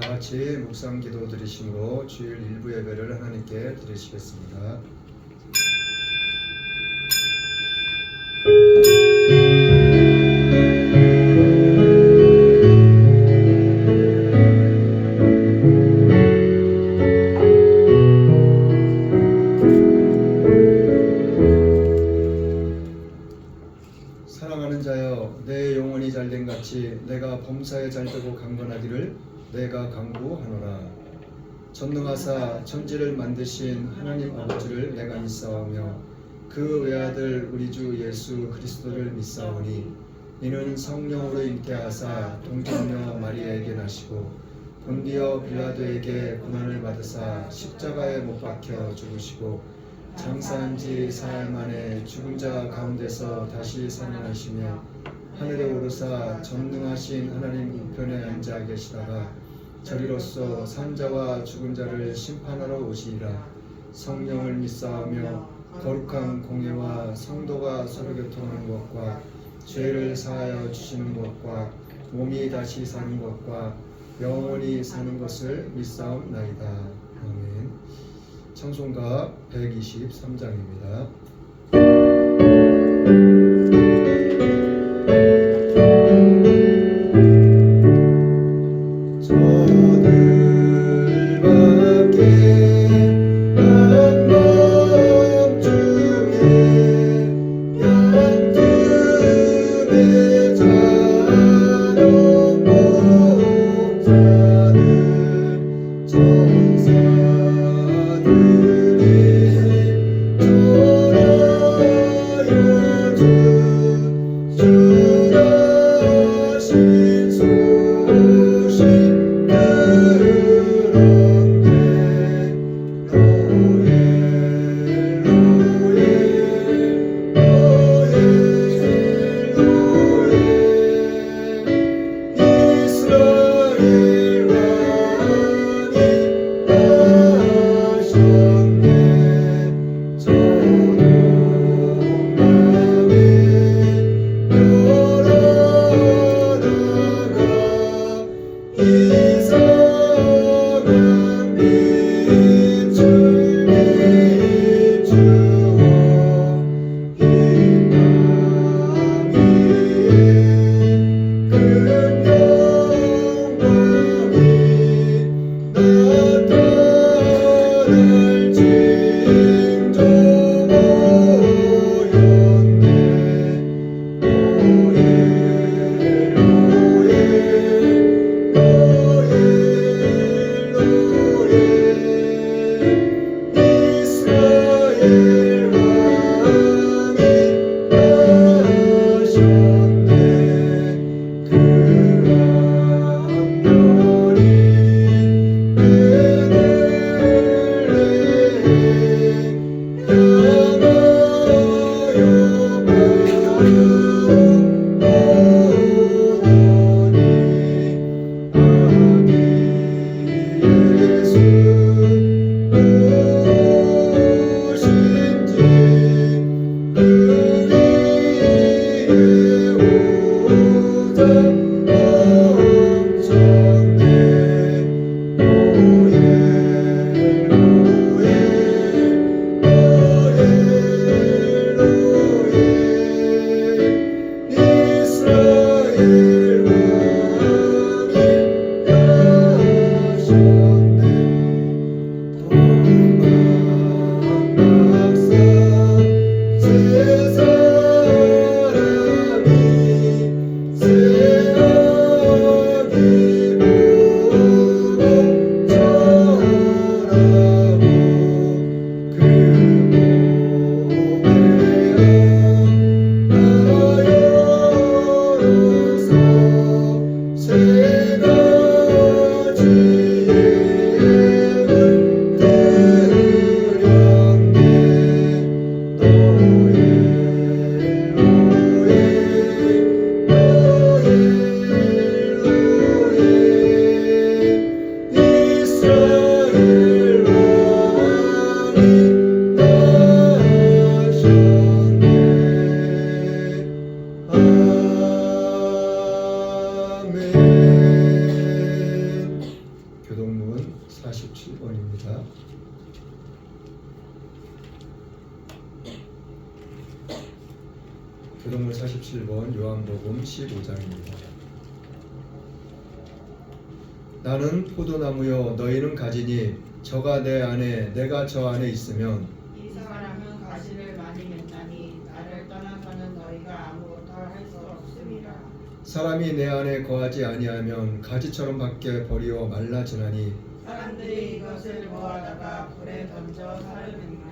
다 같이 묵상 기도 드리심으로 주일 일부 예배를 하나님께 드리시겠습니다. 사랑하는 자여, 내 영혼이 잘된 같이 내가 범사에 잘되고 강건하기를 내가 간구하노라. 전능하사 천지를 만드신 하나님 아버지를 내가 믿사오며 그 외아들 우리 주 예수 그리스도를 믿사오니 이는 성령으로 잉태하사 동정녀 마리아에게 나시고 본디어 빌라도에게 고난을 받으사 십자가에 못 박혀 죽으시고 장사한 지 사흘 만에 죽은 자 가운데서 다시 살아나시며 하늘에 오르사 전능하신 하나님 우편에 앉아 계시다가 저리로서 산자와 죽은 자를 심판하러 오시리라. 성령을 믿사오며 거룩한 공예와 성도가 서로 교통하는 것과 죄를 사하여 주시는 것과 몸이 다시 사는 것과 영원히 사는 것을 믿사옵나이다. 아멘. 찬송가 123장입니다. 4장입니다. 교동문 47번 요한복음 15장입니다. 나는 포도나무요 너희는 가지니 저가 내 안에 내가 저 안에 있으면 이 사람은 가시를 많이 맺나니 나를 떠나서는 너희가 아무것도 할 수 없음이라. 사람이 내 안에 거하지 아니하면 가지처럼 밖에 버리어 말라지나니 사람들이 이것을 모아다가 불에 던져 사르느니라.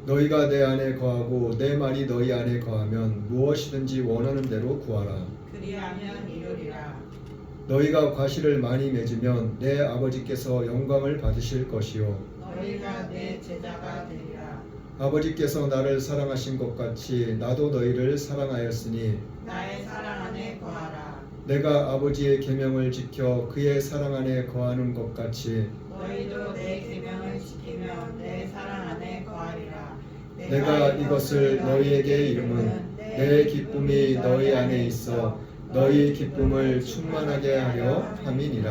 너희가 내 안에 거하고 내 말이 너희 안에 거하면 무엇이든지 원하는 대로 구하라. 그리하면 이루리라. 너희가 과실을 많이 맺으면 내 아버지께서 영광을 받으실 것이요 너희가 내 제자가 되리라. 아버지께서 나를 사랑하신 것 같이 나도 너희를 사랑하였으니 나의 사랑 안에 거하라. 내가 아버지의 계명을 지켜 그의 사랑 안에 거하는 것 같이 너희도 내 계명을 지키며 내 사랑 안에 거하리라. 내가 이것을 너희에게 이름은 내 기쁨이 너희 안에 있어 너희 기쁨을 충만하게 하려 함이니라.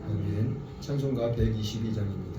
아멘. 찬송가 122장입니다.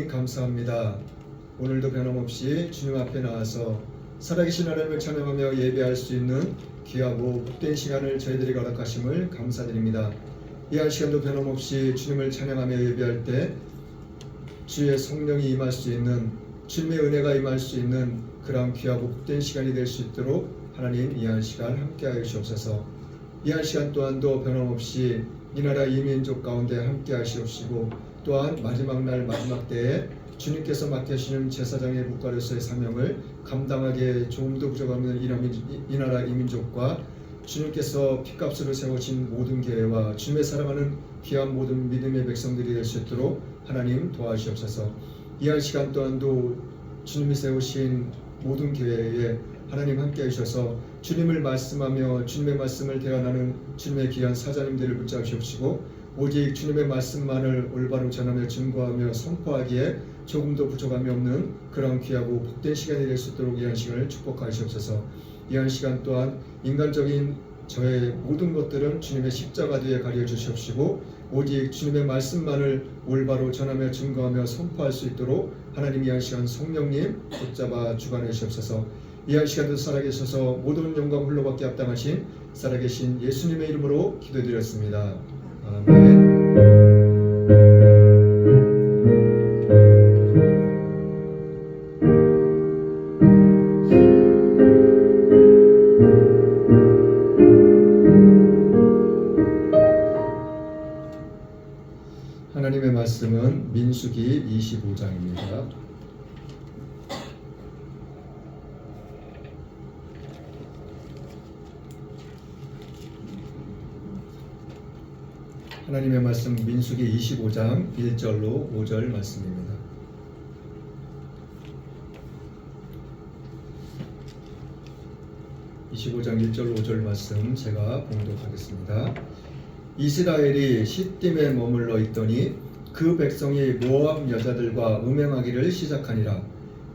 감사합니다. 오늘도 변함없이 주님 앞에 나와서 살아계신 하나님을 찬양하며 예배할 수 있는 귀하고 복된 시간을 저희들이 허락하심을 감사드립니다. 이 한 시간도 변함없이 주님을 찬양하며 예배할 때 주의 성령이 임할 수 있는 주님의 은혜가 임할 수 있는 그러한 귀하고 복된 시간이 될 수 있도록 하나님 이 한 시간 함께하여 주옵소서. 이 한 시간 또한도 변함없이 이 나라 이 민족 가운데 함께하시옵시고 또한 마지막 날 마지막 때에 주님께서 맡겨주시는 제사장의 국가로서의 사명을 감당하기에 조금도 부족함 없는 이 나라 이 민족과 주님께서 핏값으로 세우신 모든 교회와 주님의 사랑하는 귀한 모든 믿음의 백성들이 될 수 있도록 하나님 도와주시옵소서. 이 한 시간 또한도 주님이 세우신 모든 교회에 하나님 함께 해주셔서 주님을 말씀하며 주님의 말씀을 대언하는 주님의 귀한 사자님들을 붙잡으시옵시고 오직 주님의 말씀만을 올바로 전하며 증거하며 선포하기에 조금도 부족함이 없는 그런 귀하고 복된 시간이 될 수 있도록 이 한 시간을 축복하시옵소서. 이 한 시간 또한 인간적인 저의 모든 것들은 주님의 십자가 뒤에 가려 주시옵시고 오직 주님의 말씀만을 올바로 전하며 증거하며 선포할 수 있도록 하나님 이 한 시간 성령님 붙잡아 주관해 주시옵소서. 이 한 시간도 살아계셔서 모든 영광 홀로밖에 합당하신 살아계신 예수님의 이름으로 기도드렸습니다. 아멘. 하나님의 말씀은 민수기 25장입니다. 하나님의 말씀 민수기 25장 1절로 5절 말씀입니다. (25장 1절 5절) 말씀 제가 봉독하겠습니다. 이스라엘이 시딤에 머물러 있더니 그 백성이 모압 여자들과 음행하기를 시작하니라.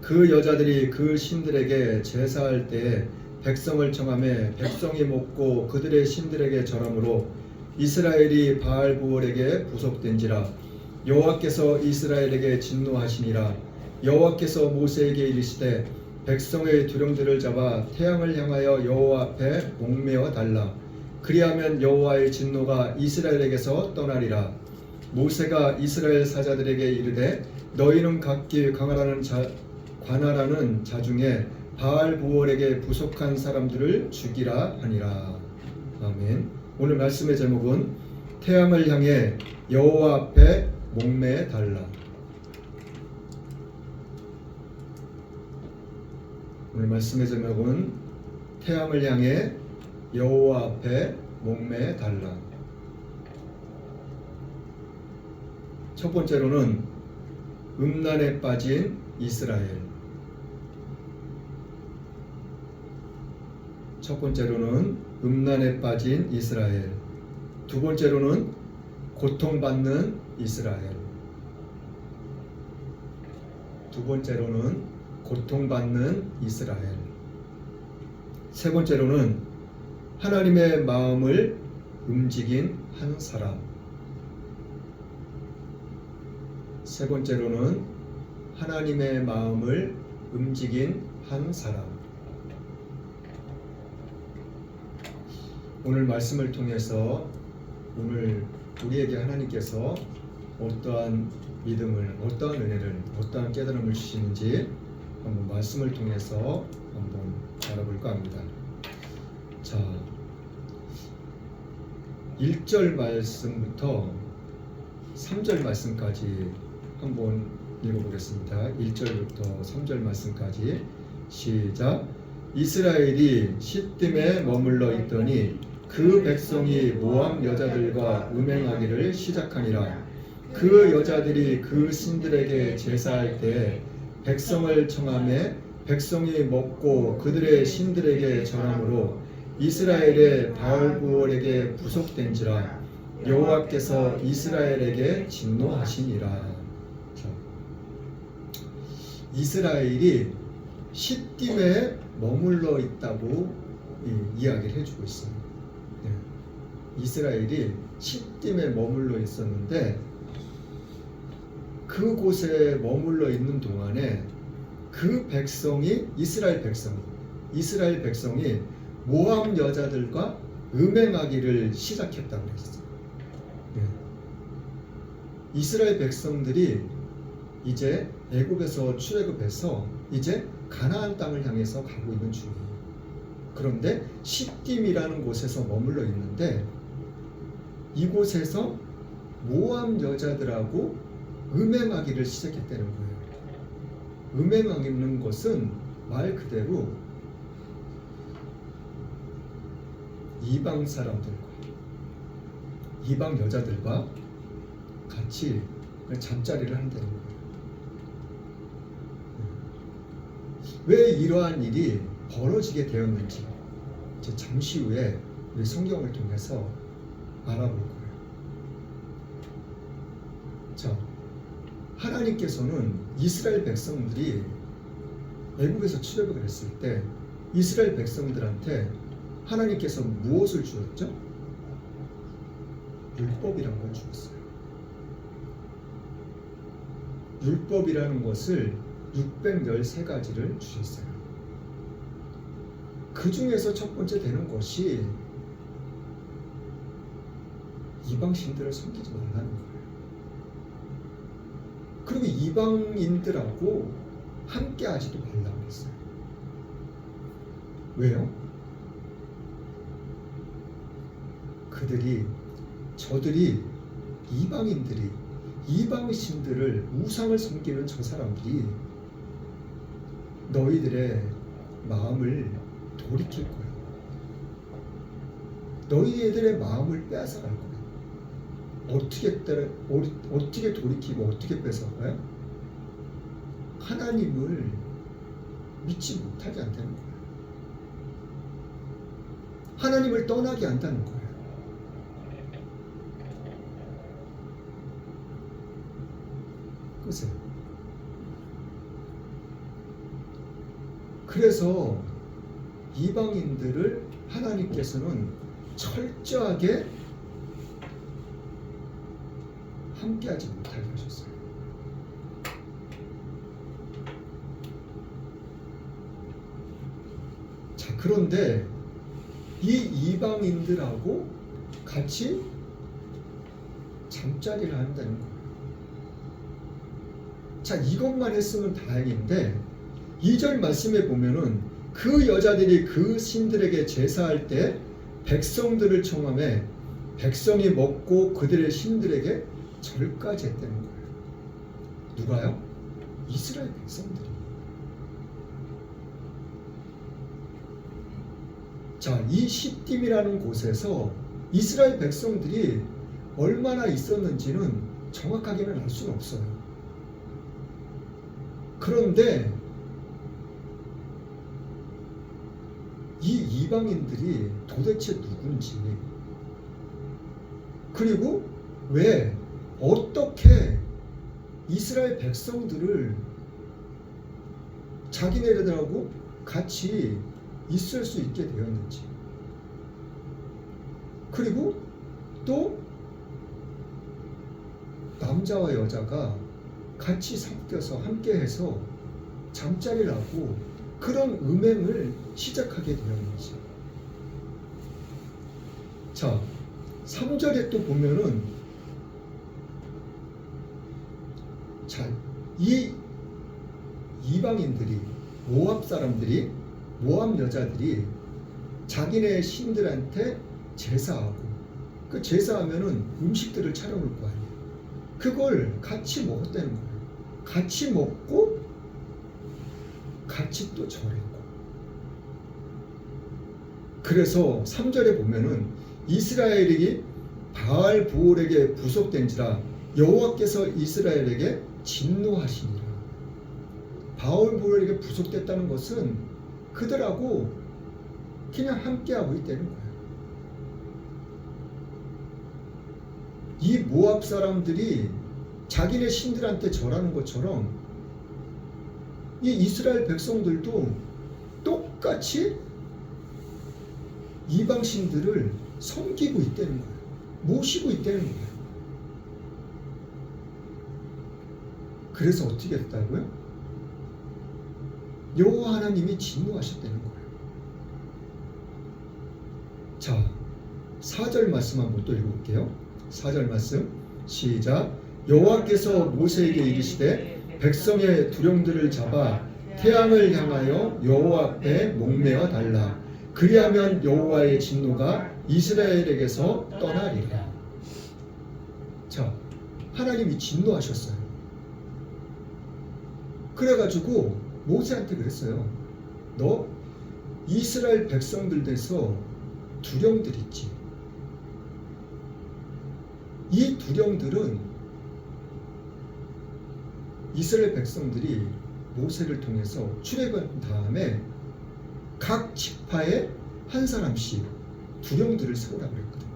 그 여자들이 그 신들에게 제사할 때에 백성을 청하매 백성이 먹고 그들의 신들에게 절함으로 이스라엘이 바알부올에게 부속된지라. 여호와께서 이스라엘에게 진노하시니라. 여호와께서 모세에게 이르시되 백성의 두령들을 잡아 태양을 향하여 여호와 앞에 목매어 달라. 그리하면 여호와의 진노가 이스라엘에게서 떠나리라. 모세가 이스라엘 사자들에게 이르되 너희는 각기 관할하는 자 중에 바알부올에게 부속한 사람들을 죽이라 하니라. 아멘. 오늘 말씀의 제목은 태양을 향해 여호와 앞에 목매어 달라. 오늘 말씀의 제목은 태양을 향해 여호와 앞에 목매어 달라. 첫 번째로는 음란에 빠진 이스라엘. 첫 번째로는 음란에 빠진 이스라엘. 두 번째로는 고통받는 이스라엘. 두 번째로는 고통받는 이스라엘. 세 번째로는 하나님의 마음을 움직인 한 사람. 세 번째로는 하나님의 마음을 움직인 한 사람. 오늘 말씀을 통해서 오늘 우리에게 하나님께서 어떠한 믿음을, 어떠한 은혜를, 어떠한 깨달음을 주시는지 한번 말씀을 통해서 한번 알아볼까 합니다. 자, 1절 말씀부터 3절 말씀까지 한번 읽어보겠습니다. 1절부터 3절 말씀까지 시작. 이스라엘이 시딤에 머물러 있더니 그 백성이 모압 여자들과 음행하기를 시작하니라. 그 여자들이 그 신들에게 제사할 때 백성을 청하매 백성이 먹고 그들의 신들에게 절함으로 이스라엘의 바알부올에게 부속된지라. 여호와께서 이스라엘에게 진노하시니라. 이스라엘이 시딤에 머물러 있다고 이야기를 해주고 있어요. 이스라엘이 시딤에 머물러 있었는데 그곳에 머물러 있는 동안에 그 백성이 이스라엘 백성이 모압 여자들과 음행하기를 시작했다고 했어요. 이스라엘 백성들이 이제 애굽에서 출애굽해서 이제 가나안 땅을 향해서 가고 있는 중이에요. 그런데 시딤이라는 곳에서 머물러 있는데 이곳에서 모압 여자들하고 음행하기를 시작했다는 거예요. 음행하는 것은 말 그대로 이방 사람들과 이방 여자들과 같이 잠자리를 한다는 거예요. 왜 이러한 일이 벌어지게 되었는지 이제 잠시 후에 우리 성경을 통해서 알아볼 거예요. 자, 하나님께서는 이스라엘 백성들이 애굽에서 출애굽을 했을 때 이스라엘 백성들한테 하나님께서 무엇을 주었죠? 율법이라는 걸 주었어요. 율법이라는 것을 613가지를 주셨어요. 그 중에서 첫 번째 되는 것이 이방신들을 섬기지 말라는 거예요. 그리고 이방인들하고 함께 하지도 말라고 했어요. 왜요? 저들이 이방인들이 이방신들을 우상을 섬기는 저 사람들이 너희들의 마음을 돌이킬 거야. 너희들의 마음을 빼앗아갈 거야. 어떻게 돌이키고 어떻게 뺏어갈까요? 하나님을 믿지 못하게 한다는 거예요. 하나님을 떠나게 한다는 거예요. 보세요. 그래서 이방인들을 하나님께서는 철저하게 함께하지 못하게 하셨어요. 자, 그런데 이 이방인들하고 같이 잠자리를 한다는 거예요. 자, 이것만 했으면 다행인데 2절 말씀에 보면은 그 여자들이 그 신들에게 제사할 때 백성들을 청함해 백성이 먹고 그들의 신들에게 절까지 했다는 거예요. 누가요? 이스라엘 백성들이. 자, 이 시딤이라는 곳에서 이스라엘 백성들이 얼마나 있었는지는 정확하게는 알 수는 없어요. 그런데 이 이방인들이 도대체 누군지, 그리고 왜 어떻게 이스라엘 백성들을 자기네들하고 같이 있을 수 있게 되었는지, 그리고 또 남자와 여자가 같이 섞여서 함께해서 잠자리를 하고 그런 음행을 시작하게 되었는지. 자, 3절에 또 보면은 자, 이 이방인들이 모압 사람들이 모압 여자들이 자기네 신들한테 제사하고 그 제사하면은 음식들을 차려올 거 아니에요. 그걸 같이 먹었다는 거예요. 같이 먹고 같이 또 절했고. 그래서 3절에 보면은 이스라엘이 바알 부올에게 부속된지라 여호와께서 이스라엘에게 진노하시니라. 바알 부올에게 부속됐다는 것은 그들하고 그냥 함께하고 있다는 거예요. 이 모압 사람들이 자기네 신들한테 절하는 것처럼 이 이스라엘 백성들도 똑같이 이방 신들을 섬기고 있다는 거예요. 모시고 있다는 거예요. 그래서 어떻게 했다고요? 여호와 하나님이 진노하셨다는 거예요. 자, 4절 말씀 한번 또 읽어볼게요. 4절 말씀 시작. 여호와께서 모세에게 이르시되 백성의 두령들을 잡아 태양을 향하여 여호와 앞에 목매어 달라. 그리하면 여호와의 진노가 이스라엘에게서 떠나리라. 자, 하나님이 진노하셨어요. 그래가지고 모세한테 그랬어요. 너 이스라엘 백성들 돼서 두령들 있지. 이 두령들은 이스라엘 백성들이 모세를 통해서 출애굽한 다음에 각 지파에 한 사람씩 두령들을 세우라고 그랬거든요.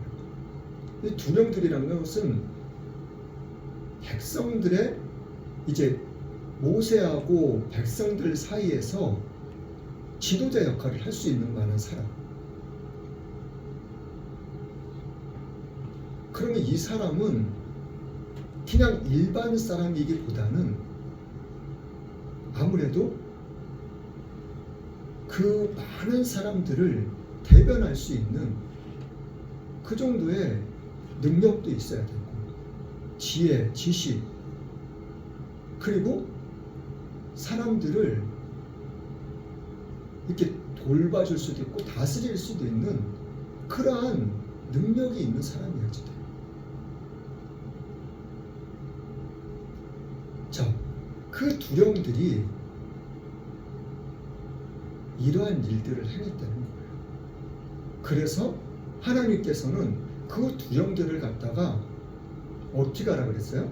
이 두령들이라는 것은 백성들의 이제 모세하고 백성들 사이에서 지도자 역할을 할 수 있는 만한 사람. 그러면 이 사람은 그냥 일반 사람이기보다는 아무래도 그 많은 사람들을 대변할 수 있는 그 정도의 능력도 있어야 되고, 지혜, 지식, 그리고 사람들을 이렇게 돌봐줄 수도 있고 다스릴 수도 있는 그러한 능력이 있는 사람이어야지 돼요. 자, 그 두령들이 이러한 일들을 행했다는 거예요. 그래서 하나님께서는 그 두령들을 갖다가 어떻게 하라 그랬어요?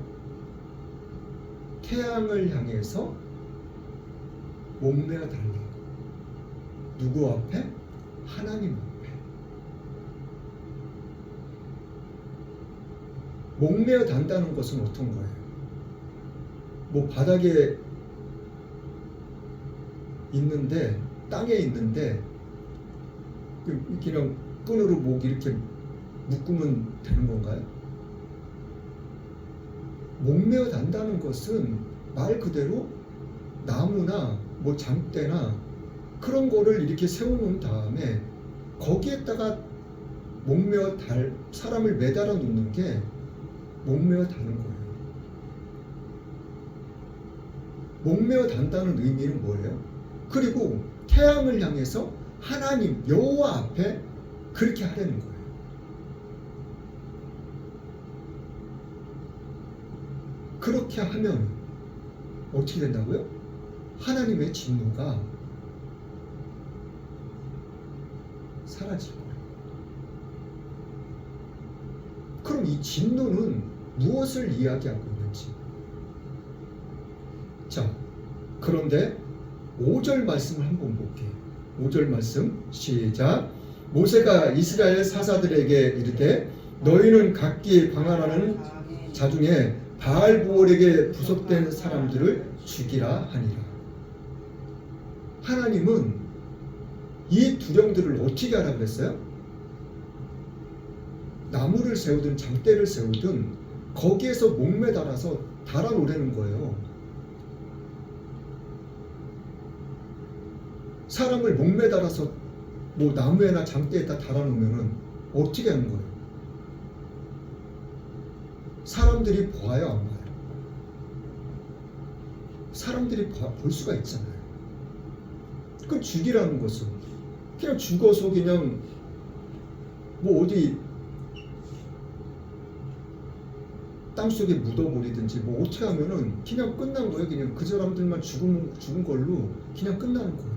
태양을 향해서 목매어 달라. 누구 앞에? 하나님 앞에. 목매어 단다는 것은 어떤 거예요? 뭐 바닥에 있는데, 땅에 있는데 그냥 끈으로 목 이렇게 묶으면 되는 건가요? 목매어 단다는 것은 말 그대로 나무나 뭐 장대나 그런 거를 이렇게 세워놓은 다음에 거기에다가 목매어 사람을 매달아 놓는 게 목매어 다는 거예요. 목매어 단다는 의미는 뭐예요? 그리고 태양을 향해서 하나님 여호와 앞에 그렇게 하려는 거예요. 그렇게 하면 어떻게 된다고요? 하나님의 진노가 사라질 거예요. 그럼 이 진노는 무엇을 이야기하고 있는지? 자, 그런데 5절 말씀을 한번 볼게요. 5절 말씀 시작. 모세가 이스라엘 사사들에게 이르되 너희는 각기 방한하는 자 중에 바알부올에게 부속된 사람들을 죽이라 하니라. 하나님은 이 두령들을 어떻게 하라 그랬어요? 나무를 세우든 장대를 세우든 거기에서 목매달아서 달아놓으라는 거예요. 사람을 목매달아서 뭐 나무에나 장대에다 달아놓으면 어떻게 하는 거예요? 사람들이 봐요, 안 봐요? 사람들이 볼 수가 있잖아요. 그 죽이라는 것은 그냥 죽어서 그냥 뭐 어디 땅속에 묻어버리든지 뭐 어떻게 하면은 그냥 끝난 거예요. 그냥 그 사람들만 죽은 걸로 그냥 끝나는 거예요.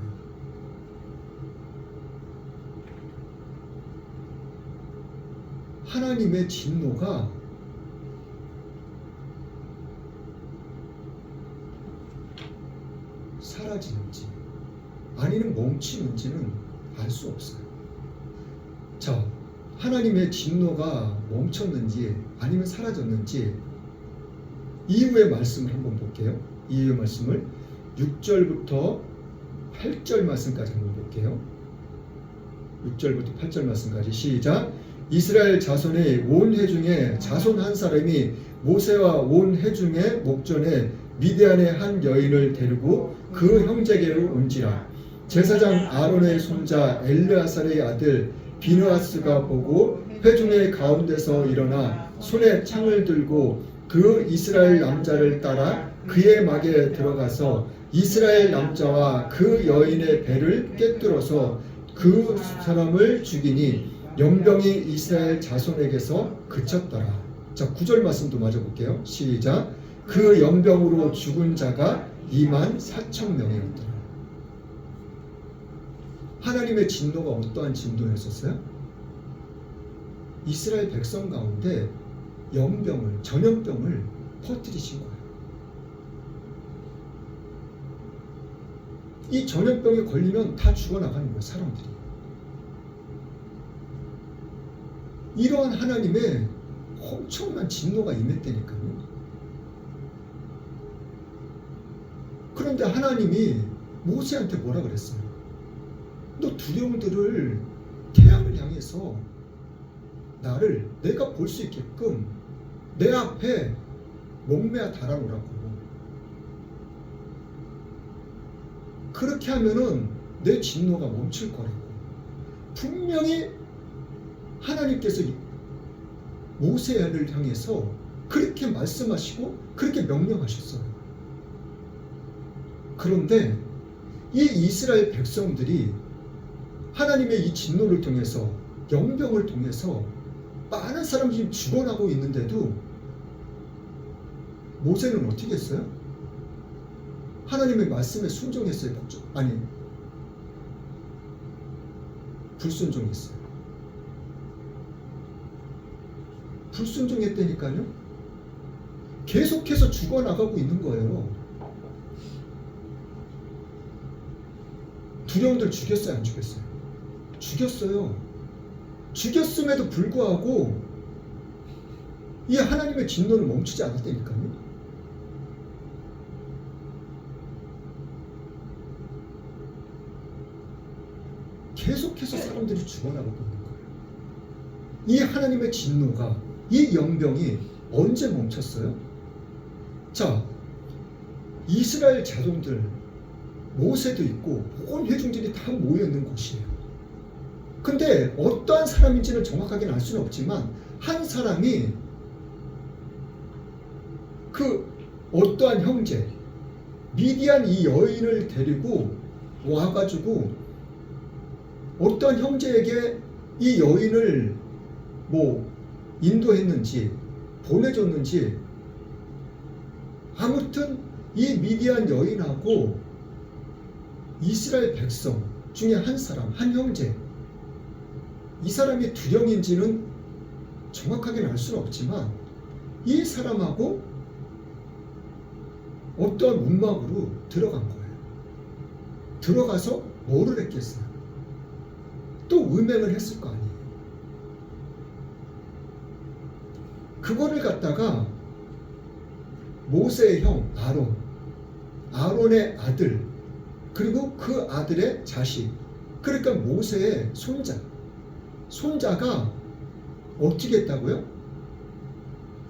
하나님의 진노가 사라지는지 아니면 멈추는지는 알 수 없어요. 자, 하나님의 진노가 멈췄는지 아니면 사라졌는지 이후의 말씀을 한번 볼게요. 이후의 말씀을 6절부터 8절 말씀까지 한번 볼게요. 6절부터 8절 말씀까지 시작. 이스라엘 자손의 온 회중에 자손 한 사람이 모세와 온 회중의 목전에 미디안의 한 여인을 데리고 그 형제에게로 온지라. 제사장 아론의 손자 엘르아살의 아들 비느하스가 보고 회중의 가운데서 일어나 손에 창을 들고 그 이스라엘 남자를 따라 그의 막에 들어가서 이스라엘 남자와 그 여인의 배를 꿰뚫어서 그 사람을 죽이니 연병이 이스라엘 자손에게서 그쳤더라. 자, 9절 말씀도 마저 볼게요. 시작. 그 연병으로 죽은 자가 24,000명이었더라. 하나님의 진노가 어떠한 진노였었어요? 이스라엘 백성 가운데 연병을, 전염병을 퍼뜨리신 거예요. 이 전염병에 걸리면 다 죽어나가는 거예요, 사람들이. 이러한 하나님의 엄청난 진노가 임했다니까요. 그런데 하나님이 모세한테 뭐라 그랬어요? 너 두령들을 태양을 향해서 나를 내가 볼 수 있게끔 내 앞에 목매어 달아놓으라고. 그렇게 하면은 내 진노가 멈출 거라고. 분명히 하나님께서 모세를 향해서 그렇게 말씀하시고 그렇게 명령하셨어요. 그런데 이 이스라엘 백성들이 하나님의 이 진노를 통해서, 연병을 통해서 많은 사람들이 죽어나고 있는데도 모세는 어떻게 했어요? 하나님의 말씀에 순종했어요? 아니, 불순종했어요. 불순종했다니까요. 계속해서 죽어나가고 있는 거예요. 두령들 죽였어요, 안 죽였어요? 죽였어요. 죽였음에도 불구하고 이 하나님의 진노는 멈추지 않았다니까요. 계속해서 사람들이 죽어나가고 있는 거예요. 이 하나님의 진노가, 이 연병이 언제 멈췄어요? 자, 이스라엘 자손들, 모세도 있고 온 회중들이 다 모여있는 곳이에요. 근데 어떠한 사람인지는 정확하게는 알 수는 없지만 한 사람이 그 어떠한 형제, 미디안 이 여인을 데리고 와가지고 어떠한 형제에게 이 여인을 뭐 인도했는지 보내줬는지, 아무튼 이 미디안 여인하고 이스라엘 백성 중에 한 사람, 한 형제, 이 사람이 두령인지는 정확하게는 알 수는 없지만 이 사람하고 어떠한 움막으로 들어간 거예요. 들어가서 뭐를 했겠어요? 또 음행을 했을 거 아니에요. 그거를 갖다가 모세의 형 아론의 아들, 그리고 그 아들의 자식, 그러니까 모세의 손자가 어떻게 했다고요?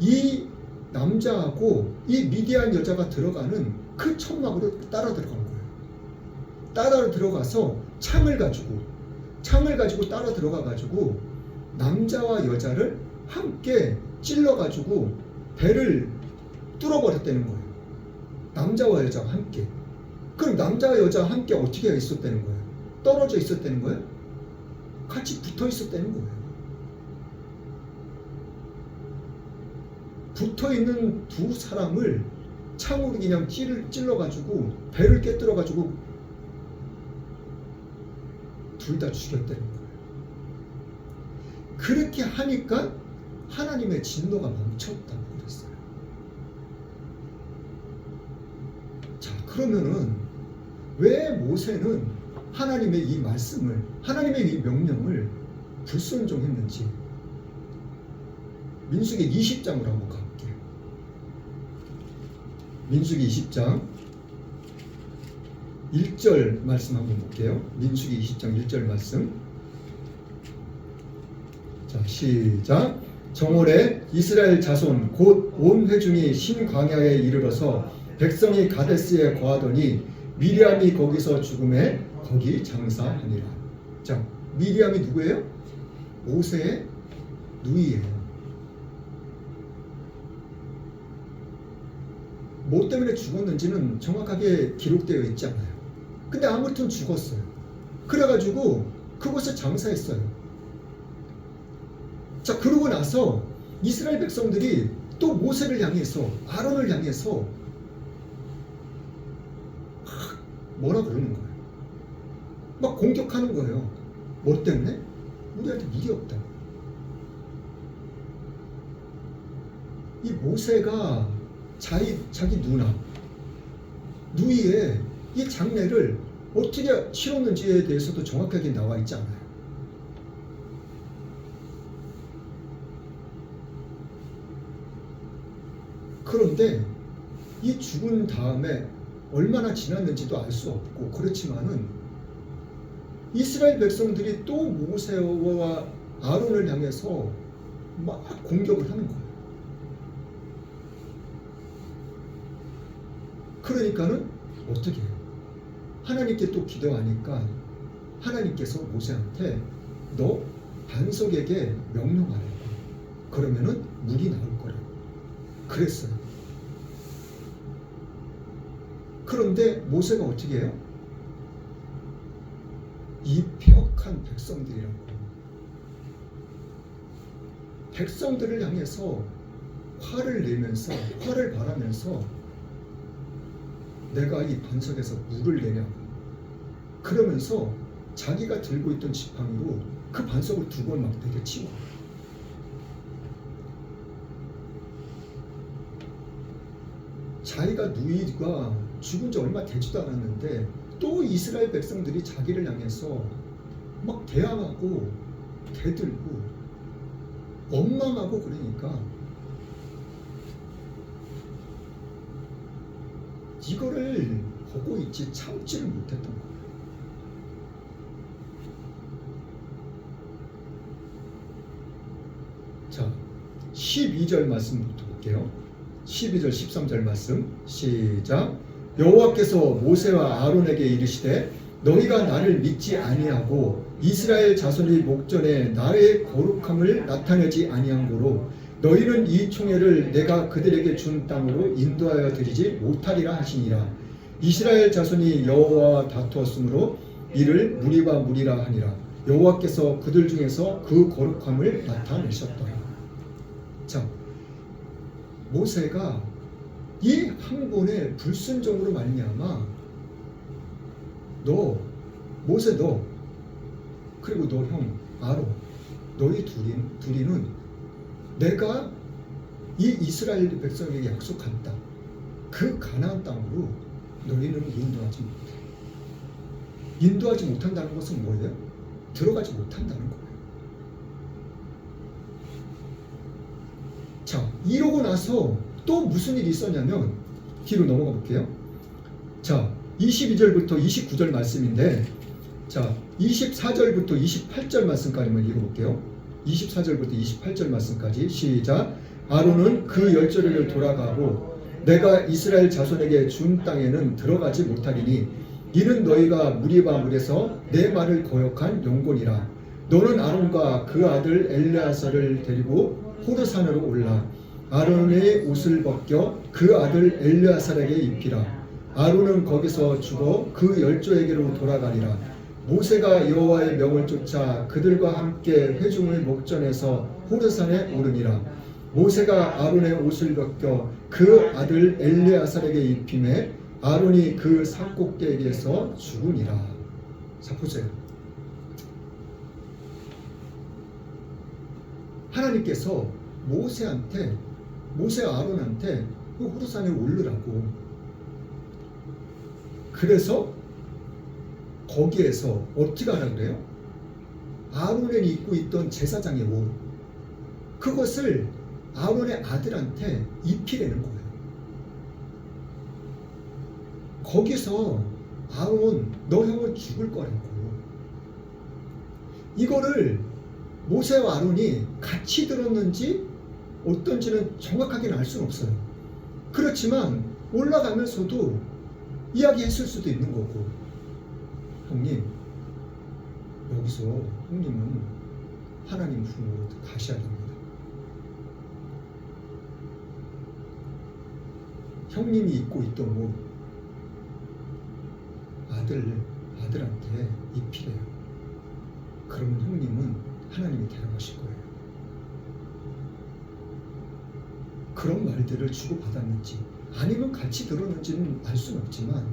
이 남자하고 이 미디안 여자가 들어가는 그 천막으로 따라 들어간 거예요. 따라 들어가서 창을 가지고 따라 들어가 가지고 남자와 여자를 함께 찔러 가지고 배를 뚫어버렸다는 거예요. 남자와 여자와 함께. 그럼 남자와 여자와 함께 어떻게 있었다는 거예요? 떨어져 있었다는 거예요? 같이 붙어 있었다는 거예요. 붙어 있는 두 사람을 창으로 그냥 찔러가지고 배를 깨뜨려가지고 둘 다 죽였다는 거예요. 그렇게 하니까 하나님의 진노가 멈췄다고 그랬어요. 자, 그러면은 왜 모세는 하나님의 이 말씀을, 하나님의 이 명령을 불순종했는지 민수기 20장으로 한번 가볼게요. 민수기 20장 1절 말씀 한번 볼게요. 민수기 20장 1절 말씀. 자, 시작. 정월에 이스라엘 자손 곧 온 회중이 신광야에 이르러서 백성이 가데스에 거하더니 미리암이 거기서 죽음에 거기 장사하니라. 자, 미리암이 누구예요? 모세의 누이예요. 뭐 때문에 죽었는지는 정확하게 기록되어 있지 않아요. 근데 아무튼 죽었어요. 그래가지고 그곳에 장사했어요. 자, 그러고 나서 이스라엘 백성들이 또 모세를 향해서, 아론을 향해서 뭐라 그러는 거예요. 막 공격하는 거예요. 뭐 때문에? 우리한테 미리 없다. 이 모세가 자기 누이의 이 장례를 어떻게 치렀는지에 대해서도 정확하게 나와 있지 않아요. 그런데 이 죽은 다음에 얼마나 지났는지도 알 수 없고, 그렇지만은 이스라엘 백성들이 또 모세와 아론을 향해서 막 공격을 하는 거예요. 그러니까는 어떻게 해요? 하나님께 또 기도하니까 하나님께서 모세한테 너 반석에게 명령하라고. 그러면은 물이 나올 거라고. 그랬어요. 그런데 모세가 어떻게 해요? 이 폐역한 백성들이라고. 백성들을 향해서 화를 내면서, 화를 바라면서 내가 이 반석에서 물을 내냐고. 그러면서 자기가 들고 있던 지팡이로 그 반석을 두 번 막 내려치고. 자기가 누이가 죽은 지 얼마 되지도 않았는데 또 이스라엘 백성들이 자기를 향해서 막 대항하고 대들고 원망하고 그러니까 이거를 보고 있지 참지를 못했던 거예요. 자, 12절 말씀부터 볼게요. 12절 13절 말씀 시작. 여호와께서 모세와 아론에게 이르시되 너희가 나를 믿지 아니하고 이스라엘 자손의 목전에 나의 거룩함을 나타내지 아니한 고로 너희는 이 총회를 내가 그들에게 준 땅으로 인도하여 드리지 못하리라 하시니라. 이스라엘 자손이 여호와와 다투었으므로 이를 무리와 무리라 하니라. 여호와께서 그들 중에서 그 거룩함을 나타내셨더라. 자, 모세가 이 한 번의 불순종으로 말미암아 너 모세 너 그리고 너 형 아론 너희 둘이는 내가 이 이스라엘 백성에게 약속한 땅 그 가나안 땅으로 너희는 인도하지 못해. 인도하지 못한다는 것은 뭐예요? 들어가지 못한다는 거예요. 자, 이러고 나서 또 무슨 일이 있었냐면 뒤로 넘어가 볼게요. 자, 22절부터 29절 말씀인데 자, 24절부터 28절 말씀까지만 읽어볼게요. 24절부터 28절 말씀까지 시작. 아론은 그 열조를 돌아가고 내가 이스라엘 자손에게 준 땅에는 들어가지 못하리니 이는 너희가 무리와 물에서 내 말을 거역한 용곤이라. 너는 아론과 그 아들 엘레아사를 데리고 호르산으로 올라 아론의 옷을 벗겨 그 아들 엘레아살에게 입히라. 아론은 거기서 죽어 그 열조에게로 돌아가리라. 모세가 여호와의 명을 쫓아 그들과 함께 회중의 목전에서 호르산에 오르니라. 모세가 아론의 옷을 벗겨 그 아들 엘레아살에게 입힘에 아론이 그 산꼭대기에서 죽으니라. 자, 보세요. 하나님께서 모세 아론한테 그 호르산에 오르라고. 그래서 거기에서 어떻게 하라 그래요? 아론이 입고 있던 제사장의 옷 그것을 아론의 아들한테 입히라는 거예요. 거기서 아론 너 형은 죽을 거라고. 이거를 모세와 아론이 같이 들었는지 어떤지는 정확하게는 알 수는 없어요. 그렇지만 올라가면서도 이야기했을 수도 있는 거고. 형님, 여기서 형님은 하나님 품으로 가셔야 됩니다. 형님이 입고 있던 옷 아들한테 입히래요. 그러면 형님은 하나님이 데려가실 거예요. 그런 말들을 주고받았는지 아니면 같이 들었는지는 알 수는 없지만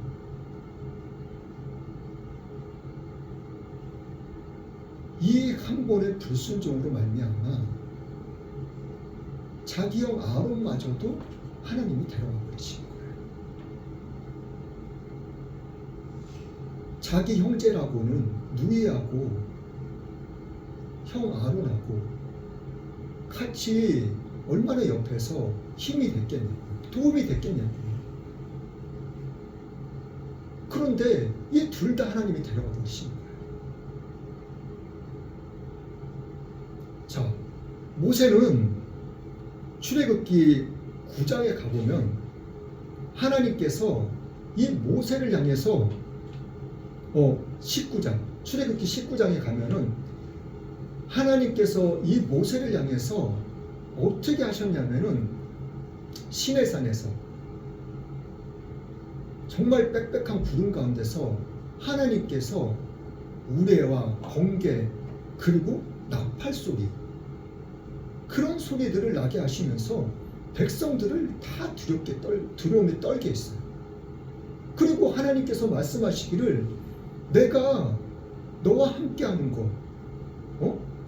이 한 번의 불순종으로 말미암아 자기 형 아론마저도 하나님이 데려가 버리신 거예요. 자기 형제라고는 누이하고 형 아론하고 같이 얼마나 옆에서 힘이 됐겠냐고, 도움이 됐겠냐고. 그런데 이 둘 다 하나님이 데려가 버리신 거예요. 자, 모세는 출애굽기 9장에 가보면 하나님께서 이 모세를 향해서 19장, 출애굽기 19장에 가면은 하나님께서 이 모세를 향해서 어떻게 하셨냐면은 시내산에서 정말 빽빽한 구름 가운데서 하나님께서 우레와 번개 그리고 나팔 소리 그런 소리들을 나게 하시면서 백성들을 다 두려움에 떨게 했어요. 그리고 하나님께서 말씀하시기를 내가 너와 함께하는 거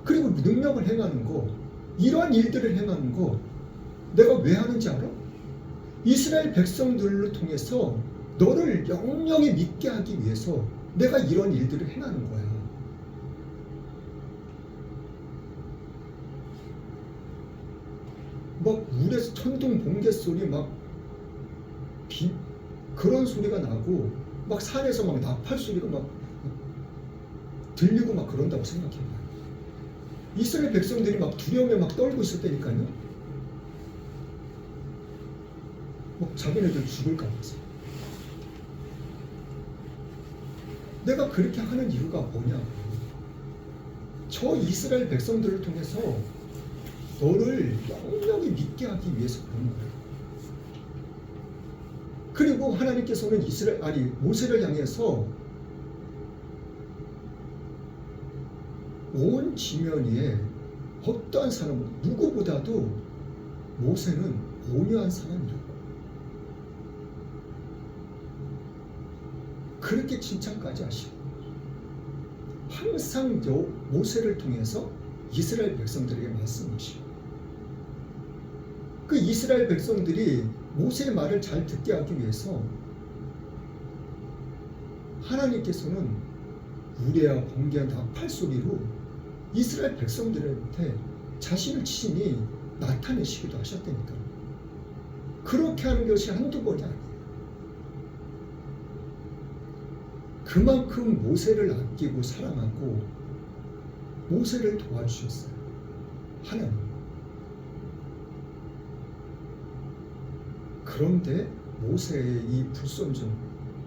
그리고 능력을 행하는 거 이러한 일들을 행하는 거 내가 왜 하는지 알아? 이스라엘 백성들을 통해서 너를 영영히 믿게 하기 위해서 내가 이런 일들을 행하는 거야. 막 물에서 천둥 번개 소리 막 그런 소리가 나고 막 산에서 막 나팔 소리가 막 들리고 막 그런다고 생각해봐요. 이스라엘 백성들이 막 두려움에 막 떨고 있었다니까요. 막 자기네들 죽을까 봐서. 내가 그렇게 하는 이유가 뭐냐? 저 이스라엘 백성들을 통해서 너를 영영히 믿게 하기 위해서 그런 거예요. 그리고 하나님께서는 모세를 향해서 온 지면 위에 어떠한 사람 누구보다도 모세는 온유한 사람이라고 그렇게 칭찬까지 하시고 항상 모세를 통해서 이스라엘 백성들에게 말씀하시고 그 이스라엘 백성들이 모세의 말을 잘 듣게 하기 위해서 하나님께서는 우레와 번개와 나팔 소리로 이스라엘 백성들한테 자신을 친히 나타내시기도 하셨다니까요. 그렇게 하는 것이 한두 번이 아니에요. 그만큼 모세를 아끼고 사랑하고 모세를 도와주셨어요. 하나님. 그런데 모세의 이 불순종,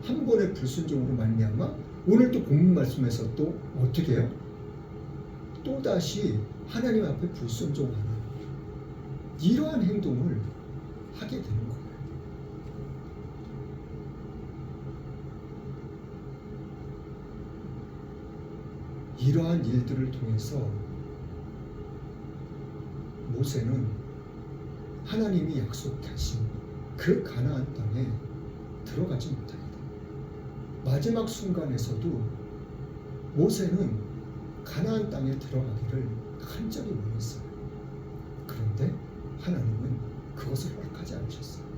한 번의 불순종으로 말미암아 오늘 또 본문 말씀에서 또 어떻게 해요? 또다시 하나님 앞에 불순종하는 이러한 행동을 하게 되는 거예요. 이러한 일들을 통해서 모세는 하나님이 약속하신 그 가나안 땅에 들어가지 못하게 돼요. 마지막 순간에서도 모세는 가나안 땅에 들어가기를 간절히 원했어요. 그런데 하나님은 그것을 허락하지 않으셨어요.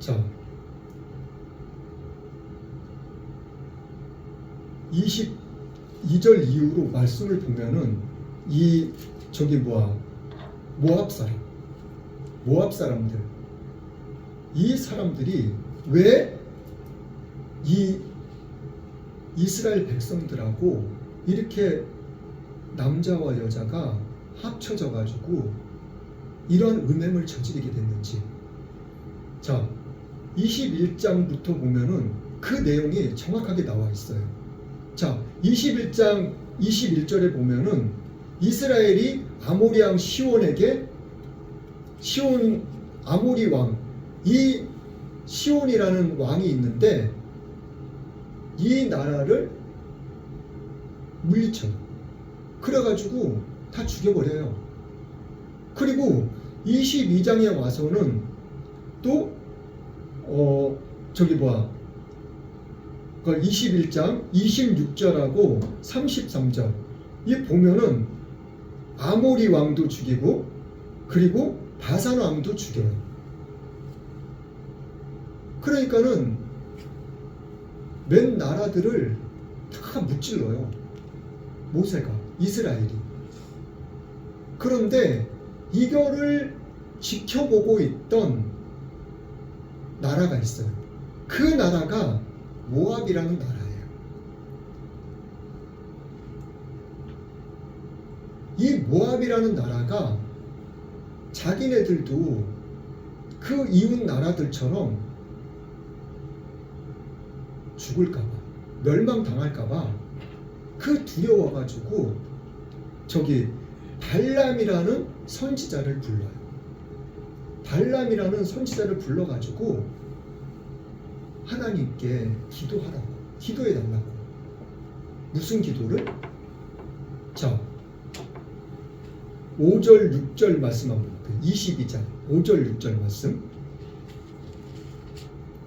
자, 22절 이후로 말씀을 보면은 모압 사람들 이 사람들이 왜 이 이스라엘 백성들하고 이렇게 남자와 여자가 합쳐져 가지고 이런 음행을 저지르게 됐는지 자 21장부터 보면은 그 내용이 정확하게 나와 있어요. 자 21장 21절에 보면은 이스라엘이 아모리 왕 시온에게 아모리 왕, 이 시온이라는 왕이 있는데 이 나라를 물리쳐요. 그래가지고 다 죽여버려요. 그리고 22장에 와서는 또 그 21장 26절하고 33절 이 보면은 아모리 왕도 죽이고 그리고 바산 왕도 죽여요. 그러니까는 맨 나라들을 다 무찔러요. 모세가, 이스라엘이. 그런데 이거를 지켜보고 있던 나라가 있어요. 그 나라가 모압이라는 나라예요. 이 모압이라는 나라가 자기네들도 그 이웃 나라들처럼 죽을까봐, 멸망당할까봐 그 두려워가지고 발람이라는 선지자를 불러요. 발람이라는 선지자를 불러가지고 하나님께 기도해달라고. 무슨 기도를? 자, 5절 6절 말씀 한번 볼게요. 22장 5절 6절 말씀.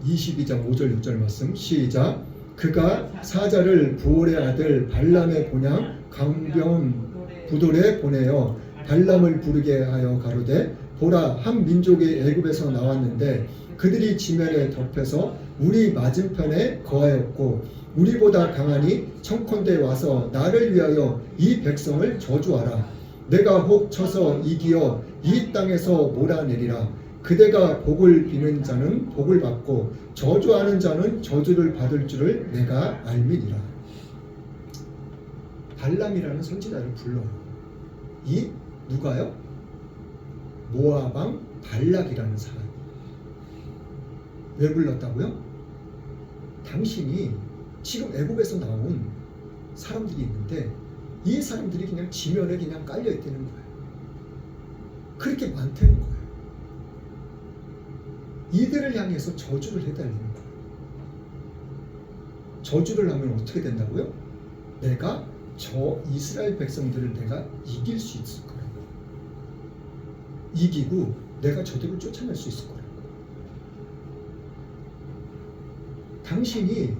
22장 5절 6절 말씀 시작. 그가 사자를 부올의 아들 발람의 본향 강변 부돌에 보내어 발람을 부르게 하여 가로되 보라, 한 민족이 애굽에서 나왔는데 그들이 지면에 덮여서 우리 맞은편에 거하였고 우리보다 강하니 청컨대 와서 나를 위하여 이 백성을 저주하라. 내가 혹 쳐서 이기어 이 땅에서 몰아내리라. 그대가 복을 비는 자는 복을 받고 저주하는 자는 저주를 받을 줄을 내가 알미니라. 발람이라는 선지자를 불러요. 이 누가요? 모압 왕 발락이라는 사람. 왜 불렀다고요? 당신이 지금 애굽에서 나온 사람들이 있는데 이 사람들이 그냥 지면에 그냥 깔려 있다는 거예요. 그렇게 많다는 거예요. 이들을 향해서 저주를 해달라는 거예요. 저주를 하면 어떻게 된다고요? 내가 저 이스라엘 백성들을 내가 이길 수 있을 거라고. 이기고 내가 저들을 쫓아낼 수 있을 거라고. 당신이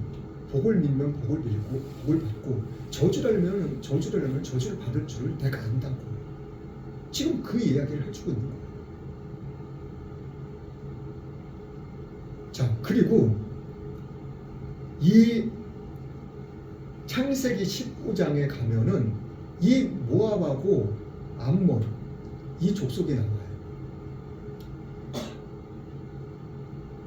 복을 믿으면 복을 빌고 복을 받고 저주를 하면 저주를 받을 줄을 내가 안다고. 지금 그 이야기를 해주고 있는 거예요. 자, 그리고 이 창세기 19장에 가면은 이 모압하고 암몬 이 족속이 나와요.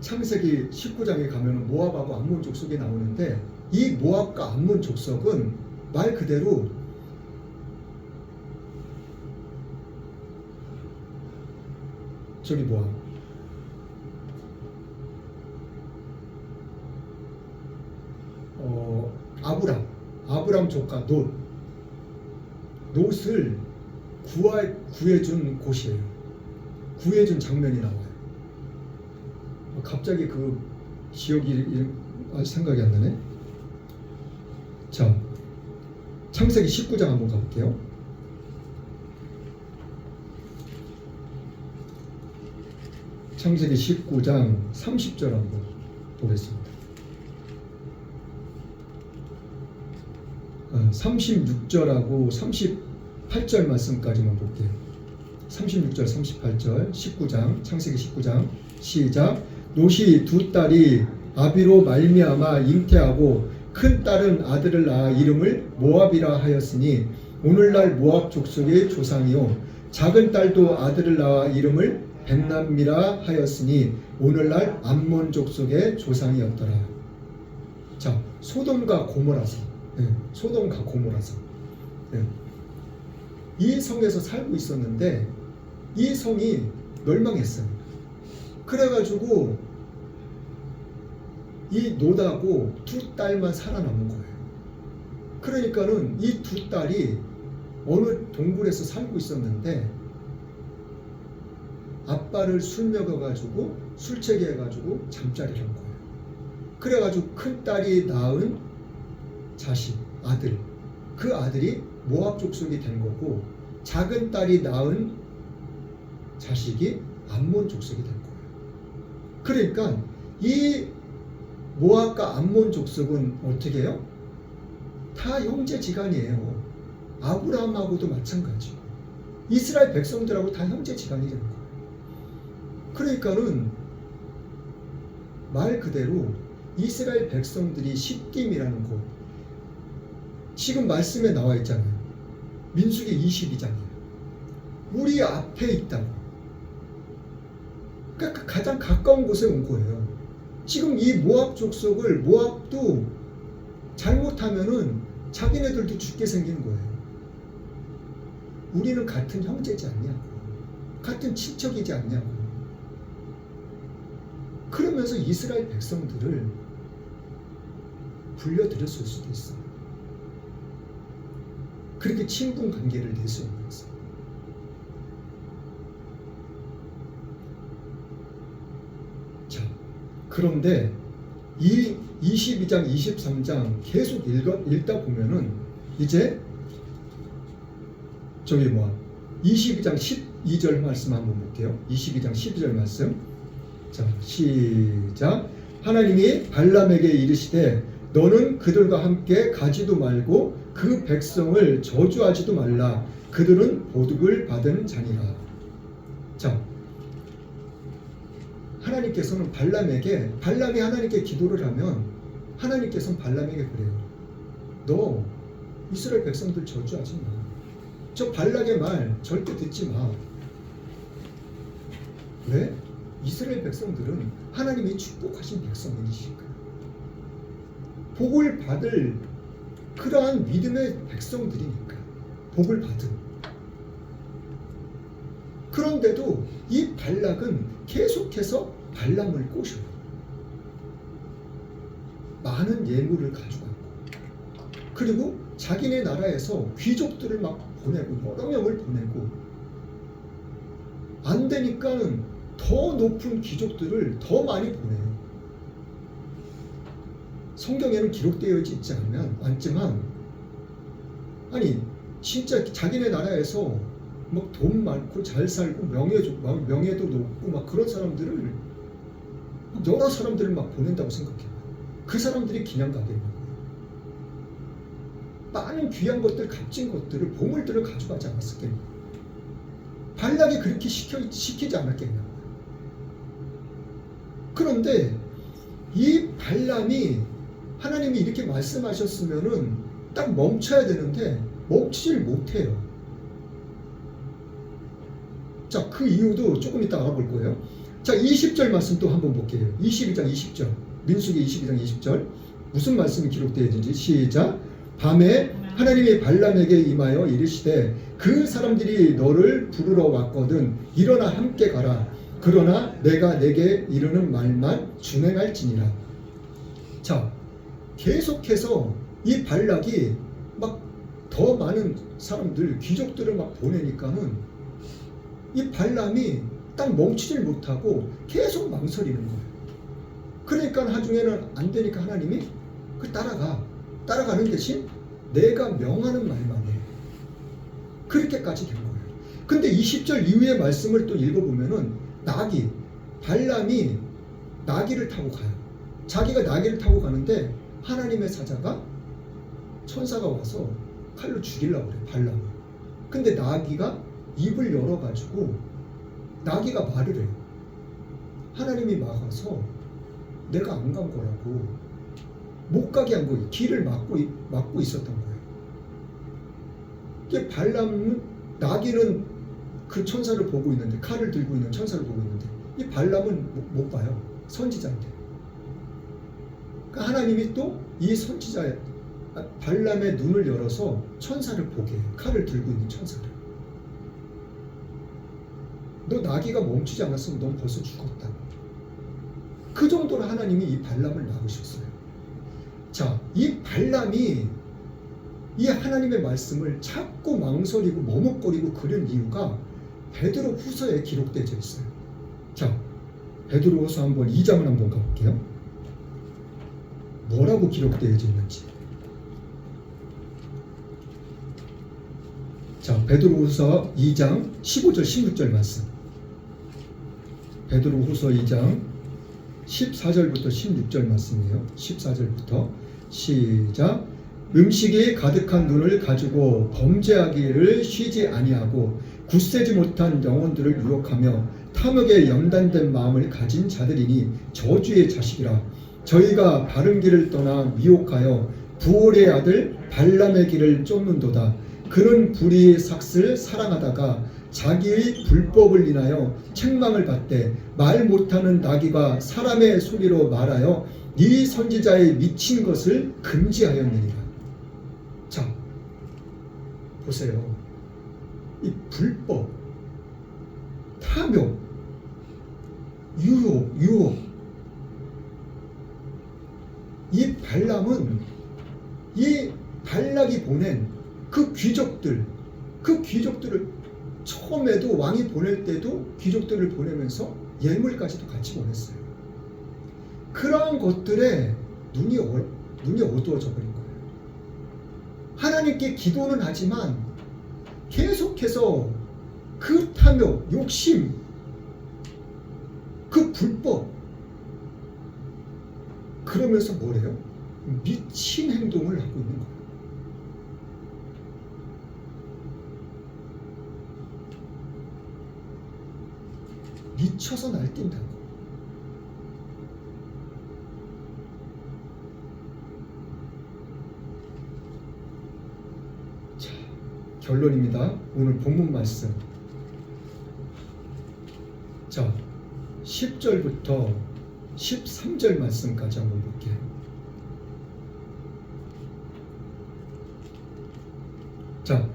창세기 19장에 가면은 모압하고 암몬 족속이 나오는데 이 모압과 암몬 족속은 말 그대로 아브람 조카 롯을 구해준 곳이에요. 구해준 장면이 나와요. 갑자기 그 지역이 생각이 안 나네. 자, 창세기 19장 한번 가볼게요. 창세기 19장 30절 한번 보겠습니다. 36절하고 38절 말씀까지만 볼게요. 36절 38절 19장 창세기 19장 시작. 롯이 두 딸이 아비로 말미암아 잉태하고 큰 딸은 아들을 낳아 이름을 모압이라 하였으니 오늘날 모압 족속의 조상이요 작은 딸도 아들을 낳아 이름을 벤람미라 하였으니 오늘날 암몬 족속의 조상이었더라. 자, 소돔과 고모라서 이 성에서 살고 있었는데 이 성이 멸망했어요. 그래가지고 이 롯하고 두 딸만 살아남은 거예요. 그러니까는 이 두 딸이 어느 동굴에서 살고 있었는데 아빠를 술 먹여가지고 술취하게 해가지고 잠자리를 한 거예요. 그래가지고 큰 딸이 낳은 자식, 아들, 그 아들이 모압 족속이 된 거고 작은 딸이 낳은 자식이 암몬 족속이 된 거예요. 그러니까 이 모압과 암몬 족속은 어떻게 해요? 다 형제지간이에요. 아브라함하고도 마찬가지고 이스라엘 백성들하고 다 형제지간이 되는 거예요. 그러니까는 말 그대로 이스라엘 백성들이 십김이라는 곳, 지금 말씀에 나와 있잖아요. 민수기 22장이에요. 우리 앞에 있다고. 그러니까 가장 가까운 곳에 온 거예요. 지금 이 모압 족속을, 모압도 잘못하면은 자기네들도 죽게 생기는 거예요. 우리는 같은 형제지 않냐고, 같은 친척이지 않냐고. 그러면서 이스라엘 백성들을 불려들였을 수도 있어요. 그렇게 친분 관계를 내세우면서. 자, 그런데 이 22장, 23장 계속 읽다 보면은 이제 저기 22장 12절 말씀 한번 볼게요. 22장 12절 말씀. 자, 시작. 하나님이 발람에게 이르시되 너는 그들과 함께 가지도 말고 그 백성을 저주하지도 말라. 그들은 보복을 받은 자니라. 자, 하나님께서는 발람이 하나님께 기도를 하면 하나님께서는 발람에게 그래요. 너 이스라엘 백성들 저주하지 마. 저 발락의 말 절대 듣지 마. 왜? 이스라엘 백성들은 하나님이 축복하신 백성이니까. 복을 받을 그러한 믿음의 백성들이니까. 복을 받은. 그런데도 이 발락은 계속해서 발람을 꼬셔요. 많은 예물을 가져가고, 그리고 자기네 나라에서 귀족들을 막 보내고, 여러 명을 보내고, 안 되니까는 더 높은 귀족들을 더 많이 보내요. 성경에는 기록되어 있지 않지만, 아니 진짜 자기네 나라에서 막 돈 많고 잘 살고 명예도 높고 막 그런 사람들을, 여러 사람들을 막 보낸다고 생각해요. 그 사람들이 기념가게예요. 많은 귀한 것들, 값진 것들을, 보물들을 가져가지 않았을까요? 발락이 그렇게 시키지 않았겠냐. 그런데 이 발람이 하나님이 이렇게 말씀하셨으면은 딱 멈춰야 되는데 멈추질 못해요. 자, 그 이유도 조금 이따 알아볼 거예요. 자, 20절 말씀 또 한번 볼게요. 22장 20절. 민수기 22장 20절. 무슨 말씀이 기록되어 있는지 시작. 밤에 하나님이 발람에게 임하여 이르시되 그 사람들이 너를 부르러 왔거든 일어나 함께 가라. 그러나 내가 내게 이르는 말만 준행할지니라. 자, 계속해서 이 발락이 막 더 많은 사람들, 귀족들을 막 보내니까는 이 발람이 딱 멈추질 못하고 계속 망설이는 거예요. 그러니까 나중에는 안 되니까 하나님이 그 따라가는 대신 내가 명하는 말만 해. 그렇게까지 된 거예요. 근데 20절 이후의 말씀을 또 읽어보면은 발람이 나귀를 타고 가요. 자기가 나귀를 타고 가는데 하나님의 사자가, 천사가 와서 칼로 죽이려고 그래, 발람을. 근데 나귀가 입을 열어가지고 나귀가 말을 해요. 하나님이 막아서 내가 안 간 거라고, 못 가게 한 거예요. 길을 막고 있었던 거예요. 이게 발람은, 나귀는 그 천사를 보고 있는데, 칼을 들고 있는 천사를 보고 있는데, 이 발람은 못 봐요. 선지자인데. 그러니까 하나님이 또 이 발람의 눈을 열어서 천사를 보게 해요. 칼을 들고 있는 천사를. 너 나귀가 멈추지 않았으면 넌 벌써 죽었다. 그 정도로 하나님이 이 발람을 막으셨어요. 자, 이 발람이 이 하나님의 말씀을 자꾸 망설이고 머뭇거리고 그런 이유가 베드로 후서에 기록되어 있어요. 자, 베드로 후서 한번 2장을 한번 가볼게요. 뭐라고 기록되어 있는지. 자, 베드로 후서 2장 15절 16절 말씀. 베드로 후서 2장 14절부터 16절 말씀이에요. 14절부터 시작. 음식이 가득한 눈을 가지고 범죄하기를 쉬지 아니하고 굳세지 못한 영혼들을 유혹하며 탐욕에 연단된 마음을 가진 자들이니 저주의 자식이라. 저희가 바른 길을 떠나 미혹하여 부올의 아들 발람의 길을 쫓는도다. 그는 불의의 삭슬 사랑하다가 자기의 불법을 인하여 책망을 받되 말 못하는 나귀가 사람의 소리로 말하여 네 선지자의 미친 것을 금지하였느니라. 자, 보세요. 이 불법, 탐욕, 유혹. 이 발람은 이 발락이 보낸 그 귀족들을 처음에도 왕이 보낼 때도 귀족들을 보내면서 예물까지도 같이 보냈어요. 그러한 것들에 눈이 어두워져 버린 거예요. 하나님께 기도는 하지만 계속해서 그 탐욕, 욕심, 그 불법, 그러면서 뭐래요? 미친 행동을 하고 있는 거예요. 미쳐서 날뛴다고. 자, 결론입니다. 오늘 본문 말씀. 자, 10절부터 13절 말씀까지 한번 볼게요. 자,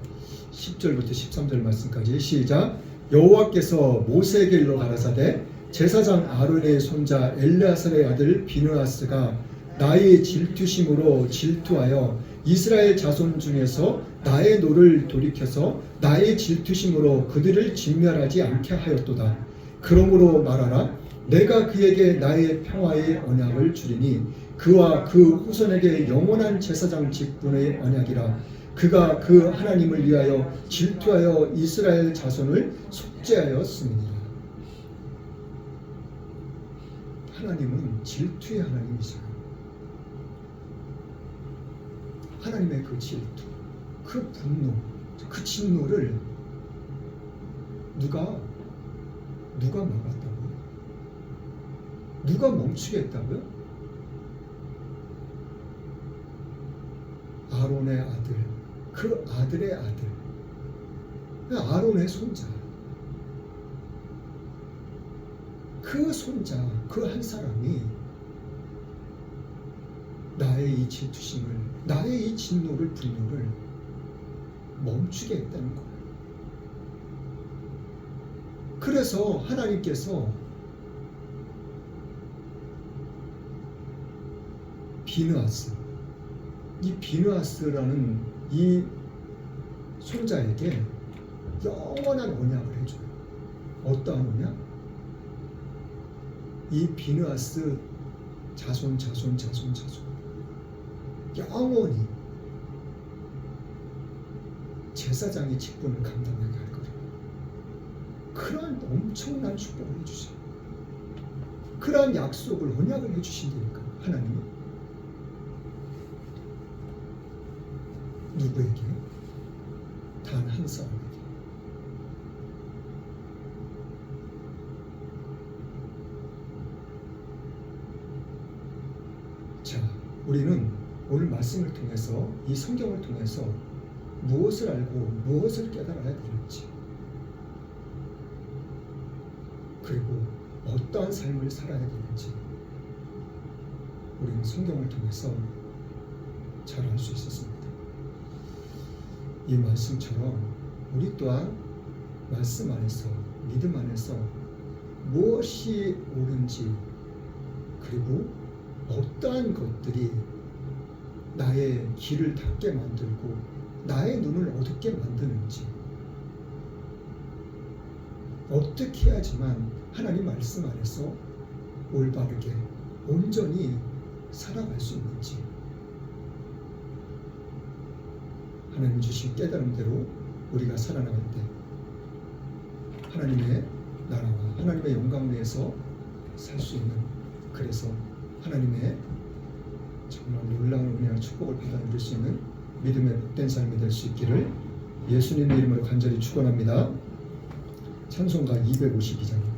10절부터 13절 말씀까지 시작. 여호와께서 모세에게 일러 가라사대 제사장 아론의 손자 엘르아살의 아들 비느하스가 나의 질투심으로 질투하여 이스라엘 자손 중에서 나의 노를 돌이켜서 나의 질투심으로 그들을 진멸하지 않게 하였도다. 그러므로 말하라. 내가 그에게 나의 평화의 언약을 주리니 그와 그 후손에게 영원한 제사장 직분의 언약이라. 그가 그 하나님을 위하여 질투하여 이스라엘 자손을 속죄하였습니다. 하나님은 질투의 하나님이세요. 하나님의 그 질투, 그 분노, 그 진노를 누가 막았다고요? 누가 멈추게 했다고요? 아론의 아들, 그 아들의 아들, 아론의 손자, 그 손자, 그 한 사람이 나의 이 질투심을, 나의 이 진노를, 분노를 멈추게 했다는 거예요. 그래서 하나님께서 비느하스, 이 비느하스라는 이 손자에게 영원한 언약을 해줘요. 어떠한 언약? 이 비느하스 자손 영원히 제사장의 직분을 감당하게 할 거예요. 그런 엄청난 축복을 해주세요. 그러한 약속을, 언약을 해주신다니까 하나님이. 누구에게? 단 한 사람에게. 자, 우리는 오늘 말씀을 통해서, 이 성경을 통해서 무엇을 알고 무엇을 깨달아야 되는지, 그리고 어떠한 삶을 살아야 되는지 우리는 성경을 통해서 잘 알 수 있었습니다. 이 말씀처럼 우리 또한 말씀 안에서, 믿음 안에서 무엇이 옳은지, 그리고 어떠한 것들이 나의 길을 닫게 만들고 나의 눈을 어둡게 만드는지, 어떻게 해야지만 하나님 말씀 안에서 올바르게 온전히 살아갈 수 있는지, 하나님 주신 깨달음대로 우리가 살아나갈 때 하나님의 나라와 하나님의 영광 내에서 살 수 있는, 그래서 하나님의 정말 놀라운 은혜와 축복을 받아 누릴 수 있는 믿음의 복된 삶이 될 수 있기를 예수님의 이름으로 간절히 축원합니다. 찬송가 252장입니다.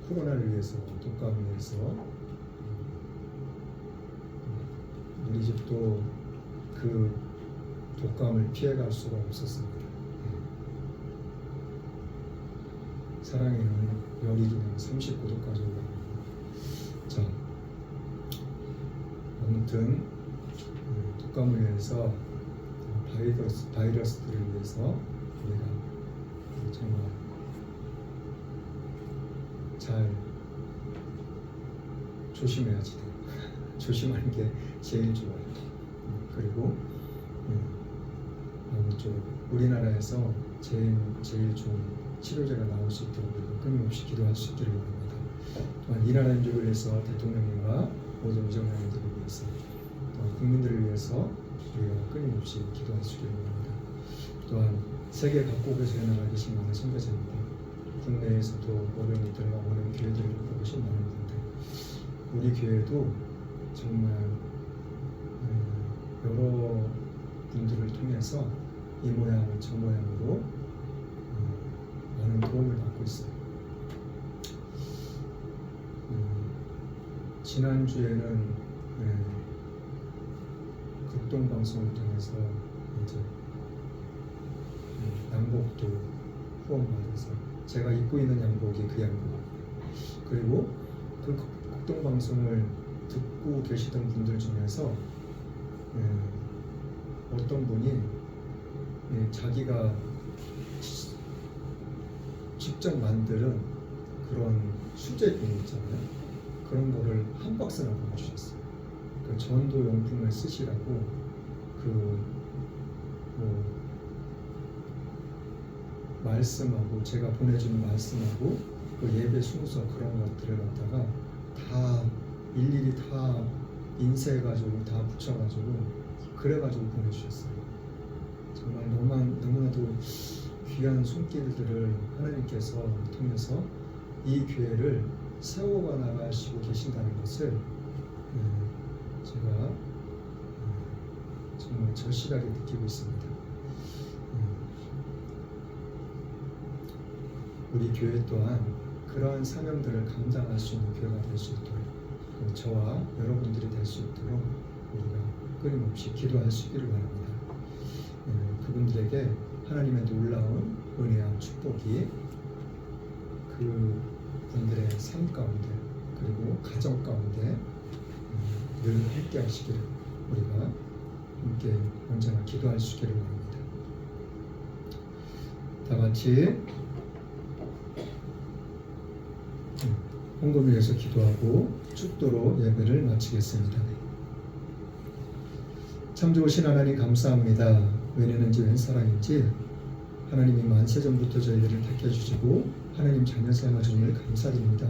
코로나를 위해서, 독감을 위해서 우리 집도 그 독감을 피해갈 수가 없었습니다. 사랑에는 열이 그냥 39도까지 올라가고, 자, 아무튼 독감을 위해서, 바이러스들을 위해서 우리가 정말 잘 조심해야지 돼요. 조심하는 게 제일 좋아요. 그리고 아무쪼 우리나라에서 제일 좋은 치료제가 나올 수 있도록 우리가 끊임없이 기도할 수 있기를 원합니다. 또한 이 나라 민족을 위해서, 대통령님과 모든 의정장님들을 위해서, 또 국민들을 위해서 우리가 끊임없이 기도할 수 있기를 원합니다. 또한 세계 각국에서 해나가 계신 많은 선교사님들, 국내에서도 어려움들과 오는 교회들을 보고 계신 많은 분들, 우리 교회도 정말 여러 분들을 통해서 이 모양 저 모양으로 많은 도움을 받고 있어요. 지난주에는 극동방송을 통해서 이제 양복도 후원받아서 제가 입고 있는 양복이 그 양복, 그리고 그 극동방송을 듣고 계시던 분들 중에서 어떤 분이 자기가 직접 만드는 그런 수제비 있잖아요. 그런 거를 한 박스나 보내주셨어요. 그 전도 용품을 쓰시라고 말씀하고, 제가 보내주는 말씀하고 그 예배 순서 그런 것들을 갖다가 다 일일이 다 인쇄해가지고 다 붙여가지고 그래가지고 보내주셨어요. 정말 너무나도 귀한 손길들을 하나님께서 통해서 이 교회를 세워가 나가시고 계신다는 것을 제가 정말 절실하게 느끼고 있습니다. 우리 교회 또한 그러한 사명들을 감당할 수 있는 교회가 될 수 있도록 저와 여러분들이 될 수 있도록 우리가 끊임없이 기도할 수 있기를 바랍니다. 그분들에게 하나님의 놀라운 은혜와 축복이 그 분들의 삶 가운데 그리고 가정 가운데 늘 함께 하시기를 우리가 함께 언제나 기도할 수 있기를 바랍니다. 다 같이 헌금을 위해서 기도하고 축도로 예배를 마치겠습니다. 참 좋으신 하나님 감사합니다. 웬이는지 웬 사랑인지 하나님이 만세전부터 저희들을 택해주시고 하나님 자녀 삼아주님을 감사드립니다.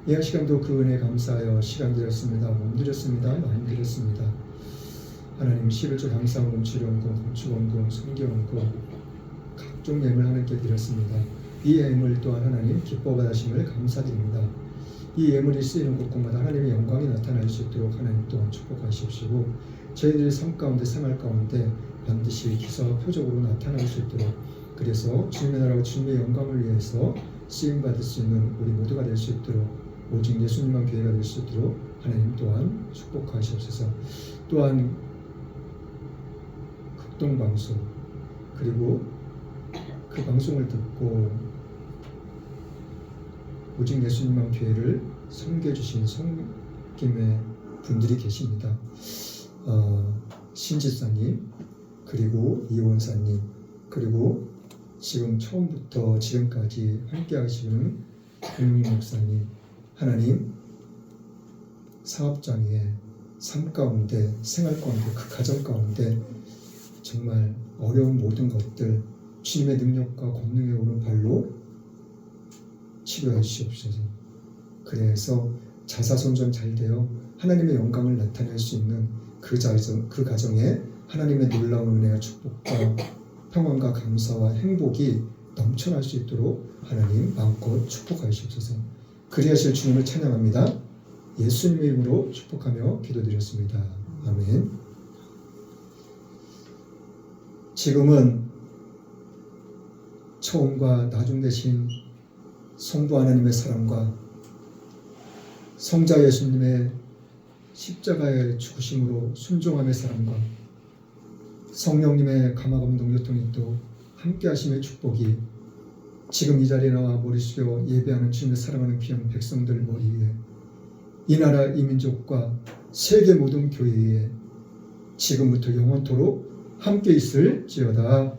이 시간도 그 은혜 감사하여 시간 드렸습니다. 몸 드렸습니다. 마음 드렸습니다. 하나님 11조 감사원금, 치료원금, 건축원금, 성경원금 각종 예물 하나님께 드렸습니다. 이 예물 또한 하나님 기뻐 받으심을 감사드립니다. 이 예물이 쓰이는 곳곳마다 하나님의 영광이 나타날 수 있도록 하나님 또한 축복하시옵시고 저희들의 삶 가운데 생활 가운데 반드시 기사와 표적으로 나타날 수 있도록 그래서 주님의 나라와 주님의 영광을 위해서 쓰임받을 수 있는 우리 모두가 될 수 있도록 오직 예수님만 교회가 될 수 있도록 하나님 또한 축복하시옵소서. 또한 극동방송 그리고 그 방송을 듣고 오직 예수님만 교회를 섬겨주신 섬김의 분들이 계십니다. 신지사님 그리고 이원사님 그리고 지금 처음부터 지금까지 함께 하시는 김민 목사님 하나님 사업장에 삶 가운데 생활 가운데 그 가정 가운데 정말 어려운 모든 것들 주님의 능력과 권능의 오른발로 치료해 주시옵소서. 그래서 자사손전 잘 되어 하나님의 영광을 나타낼 수 있는 그 가정에 하나님의 놀라운 은혜와 축복과 평안과 감사와 행복이 넘쳐날 수 있도록 하나님 마음껏 축복하시옵소서. 그리하실 주님을 찬양합니다. 예수님의 이름으로 축복하며 기도드렸습니다. 아멘. 지금은 처음과 나중 되신 성부 하나님의 사랑과 성자 예수님의 십자가의 죽으심으로 순종함의 사랑과 성령님의 감화감동 교통이 또 함께 하심의 축복이 지금 이 자리에 나와 머리 숙여 예배하는 주님의 사랑하는 귀한 백성들 머리 위에 이 나라 이 민족과 세계 모든 교회에 지금부터 영원토록 함께 있을지어다.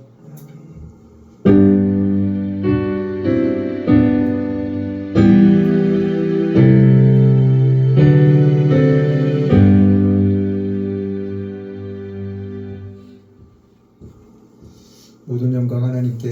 모든 영광 하나님께